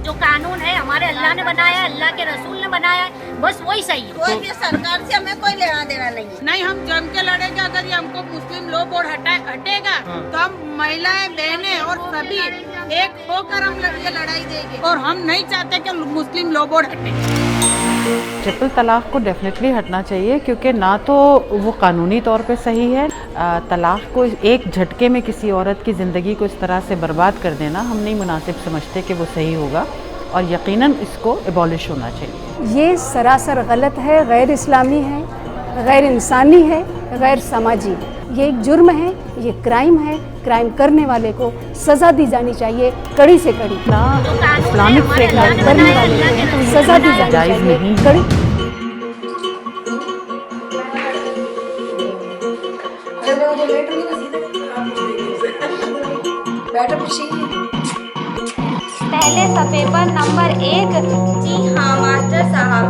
जो कानून है हमारे अल्लाह ने बनाया है, अल्लाह के रसूल ने बनाया है, बस वही सही है। कोई भी सरकार से हमें कोई लेना देना नहीं है। नहीं, हम जम के लड़ेंगे। अगर ये हमको मुस्लिम लॉ बोर्ड हटेगा तो हम महिलाएं, बहनें और सभी एक होकर हम ये लड़ाई देंगे। और हम नहीं चाहते कि मुस्लिम लॉ बोर्ड हटे। ट्रिपल तलाक को डेफिनेटली हटना चाहिए, क्योंकि ना तो वो कानूनी तौर पे सही है। तलाक को एक झटके में किसी औरत की ज़िंदगी को इस तरह से बर्बाद कर देना हम नहीं मुनासिब समझते कि वो सही होगा, और यकीनन इसको एबॉलिश होना चाहिए। ये सरासर गलत है, गैर इस्लामी है, गैर इंसानी है, गैर समाजी है। ये एक जुर्म है, ये क्राइम है। क्राइम करने वाले को सज़ा दी जानी चाहिए, कड़ी से कड़ी। ना इस्लामिक फ्रेमवर्क करने वाले को सज़ा दी जानी जायज़ चाहिए, नहीं। कड़ी। पहले सफ़े पर नंबर 1। जी हाँ मास्टर साहब।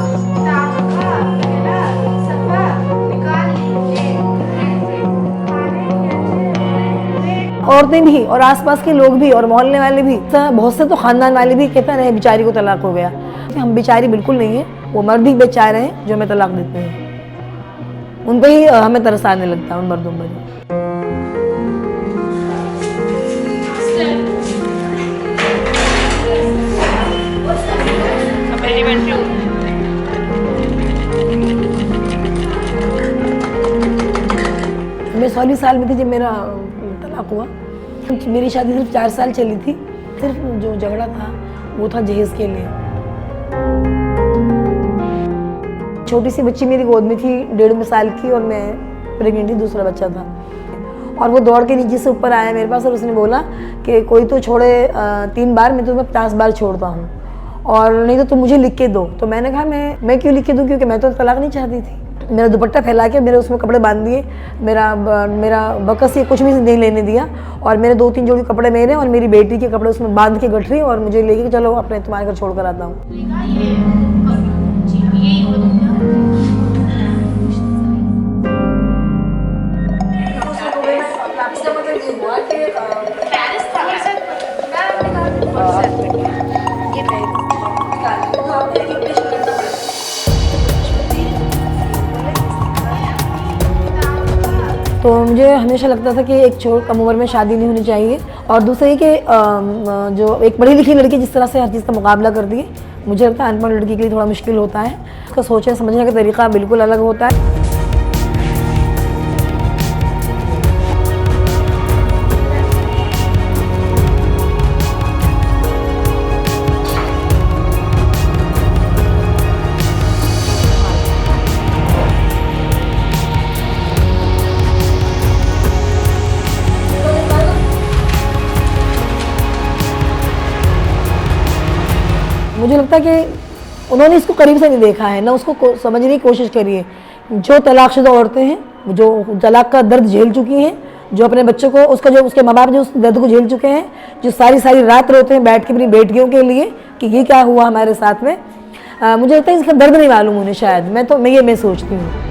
औरतें भी और आसपास के लोग भी और मोहल्ले वाले भी, बहुत से तो खानदान वाले भी कहते हैं बेचारी को तलाक हो गया। हम बेचारी बिल्कुल नहीं है, वो मर्द ही बेचारे हैं जो हमें तलाक देते हैं। उन पर ही हमें तरस आने लगता है, उन मर्दों पर। मैं 16 साल में थी जब मेरा तलाक हुआ। मेरी शादी सिर्फ 4 साल चली थी। सिर्फ जो झगड़ा था वो था जहेज के लिए। छोटी सी बच्ची मेरी गोद में थी, 1.5 साल की, और मैं प्रेग्नेंट थी, दूसरा बच्चा था। और वो दौड़ के नीचे से ऊपर आया मेरे पास और उसने बोला कि कोई तो छोड़े 3 बार, मैं तुम्हें 50 बार छोड़ता हूँ, और नहीं तो तुम मुझे लिख के दो। तो मैंने कहा मैं क्यों लिख के दूँ, क्योंकि मैं तो तलाक नहीं चाहती थी। मेरा दुपट्टा फैला के मेरे उसमें कपड़े बांध दिए, मेरा बकस ये कुछ भी नहीं लेने दिया, और मेरे 2-3 जोड़ी कपड़े मेरे और मेरी बेटी के कपड़े उसमें बांध के गठरी, और मुझे लेके चलो अपने तुम्हारे घर छोड़ कर आता हूँ। तो मुझे हमेशा लगता था कि एक कम उम्र में शादी नहीं होनी चाहिए, और दूसरी कि जो एक पढ़ी लिखी लड़की जिस तरह से हर चीज़ का मुकाबला करती है, मुझे लगता है अनपढ़ लड़की के लिए थोड़ा मुश्किल होता है। उसका सोचने समझने का तरीका बिल्कुल अलग होता है। मुझे लगता है कि उन्होंने इसको करीब से नहीं देखा है, ना उसको समझने की कोशिश करी है। जो तलाकशुदा औरतें हैं, जो तलाक का दर्द झेल चुकी हैं, जो अपने बच्चों को उसके माँ बाप जो उस दर्द को झेल चुके हैं, जो सारी रात रोते हैं बैठ के अपनी बेटियों के लिए कि ये क्या हुआ हमारे साथ में, मुझे लगता है इसका दर्द नहीं मालूम उन्हें शायद। मैं ये सोचती हूँ।